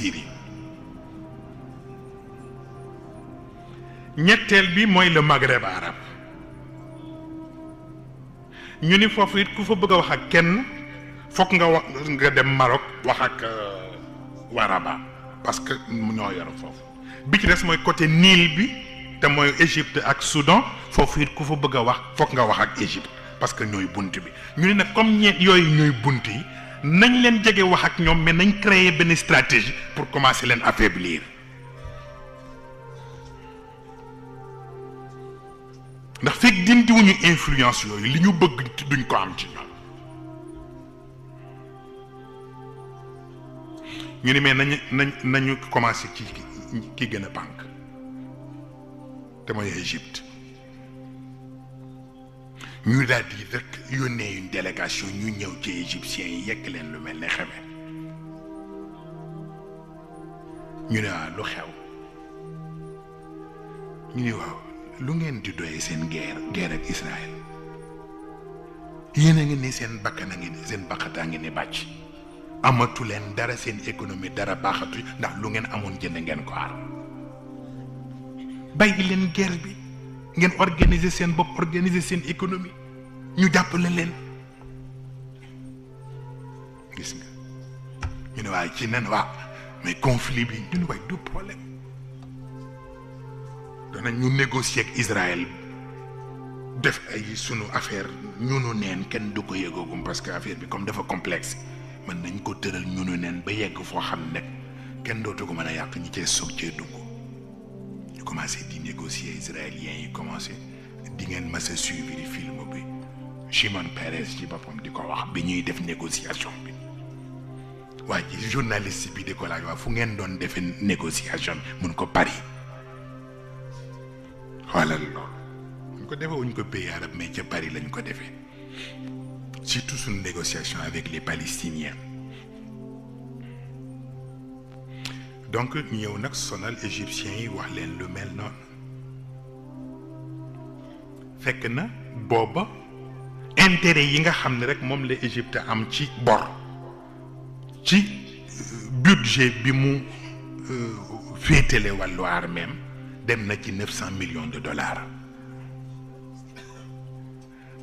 Syrie ñetteel bi mooy le Maghreb arabe ñu ni foofu it ku fa bëgg a wax ak kenn fokk nga dem Maroc wax ak waa Rabat parce que ñoo yor foofu bi ci des mooy côté Nil bi te mooy Égypte ak Soudan foofu it ku fa bëgg a wax fokk nga wax ak Égypte parce que ñooy bunt bi ñu ne nag comme ñeent yooyu ñooy bunt yi nañ leen jege wax ak ñoom mais nañ créer benn stratégie pour commencer leen affaiblir ndax fekk dindiwuñu influence yooyu li ñu bëgg duñ ko am ci ñoom ñu ni mais nañu commencer ci ki gën a pànk te mooy Égypte ñu daal di rek yónnee une délégation ñu ñëw ci égyptiens yi yekk leen lu mel ne xeme ñu ne waaw lu xew ñu ne waaw lu ngeen di doyee seen guerre ak Israël yéen a ngi ni seen bakkan a ngi ni seen baqataa ngi ni bàcc amatu leen dara seen économie dara baaxatu ndax lu ngeen amoon jënd ngeen ko aar bàyyi leen guerre bi ngeen organiser seen bopp organiser seen économie ñu jàppale leen gis nga ñu ne waaye ci nen waa mais conflit bi ñu ne waaye du problème danañ ñu négocier ak Israël def ay sunu affaire ñunu neen kenn du ko yëgoogum parce que affaire bi comme dafa complexe mën nañ ko tëral ñunu neen ba yegg foo xam ne kenn dootu ko mën a yàq ñi cee soog cee dugg ñu commencé di négocier israéliens yi commencé di ngeen mës a suivre film bi Shimon Peres ci boppam di ko wax bi ñuy def négociation bi waa ji journaliste bi di ko laaj waa fu ngeen doon defee négociation mun ko Paris xoolal loolu buñ ko defee wuñ ko pays arabe mais ca Paris lañ ko defee surtout suñu négociation avec les Palestiniens donc ñu ñëw nag sonal égyptiens yi wax leen lu mel noonu fekk na booba intérêt yi nga xam ne rek moom la Égypte am ci bor ci budget bi mu féetale wàllu arméem dem na ci 900 millions de dollars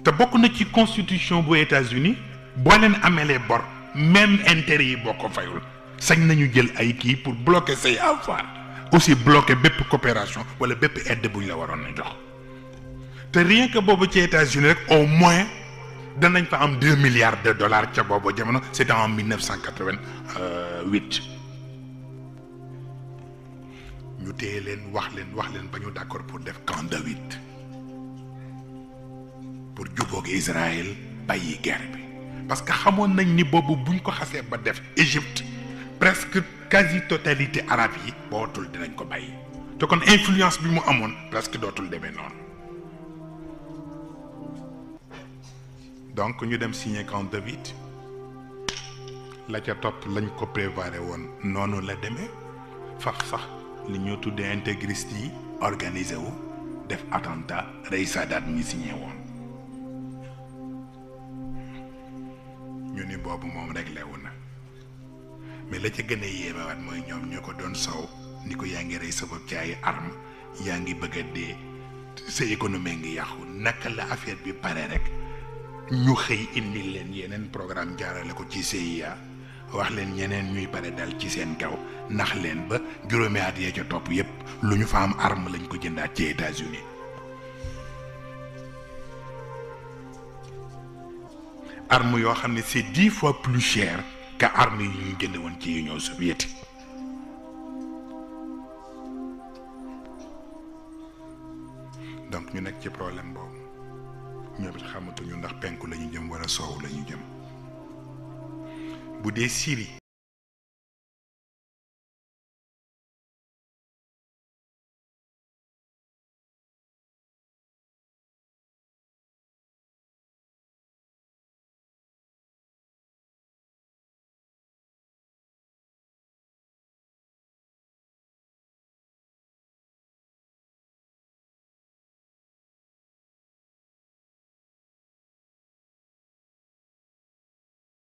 te bokk na ci constitution bu États-Unis boo leen amelee bor même intérêt yi boo ko fayul sañ nañu jël ay kii pour bloquer say affaires aussi bloquer bépp coopération wala bépp aide buñ la waroon a jox te rien que boobu ci États-Unis rek au moins danañ fa am 2 milliards de dollars ca boobu jamono c'était en 1988 ñu téye leen wax leen ba ñu d'accord pour def camp David pour jubóog Israël bàyyi guerre bi parce que xamoon nañ ni boobu buñ ko xasee ba def Égypte presque quasi totalité arabe yi bootul dinañ ko bàyyi te kon influence bi mu amoon presque dootul demee noonu donc ñu dem signer camp David la ca topp lañ ko préparé woon noonu la demee sax li ñoo tuddee intégriste yi organisé wu def attentat rey Sadat mi signé woon ñu ni boobu moom réglé wu na mais la ca gën a yéemewaat mooy ñoom ñoo ko doon sow ni ko yaa ngi rey sa bopp ci ay arme yaa ngi bëgg a dee sa économie ngi yàqu naka la affaire bi pare rek ñu xëy indi leen yeneen programme jaarale ko ci CIA wax leen ñeneen ñuy pare dal ci seen kaw nax leen ba juróomi at yee ca topp yépp lu ñu fa am arme lañ ko jëndaat ci États-Unis arme yoo xam ne c'est 10 fois plus cher que arme yi ñu jënd woon ci Union soviétique donc ñu nekk ci problème boobu ñoom it xamatuñu ndax penku la ñu jëm wala soow la ñu jëm bu dee Syrie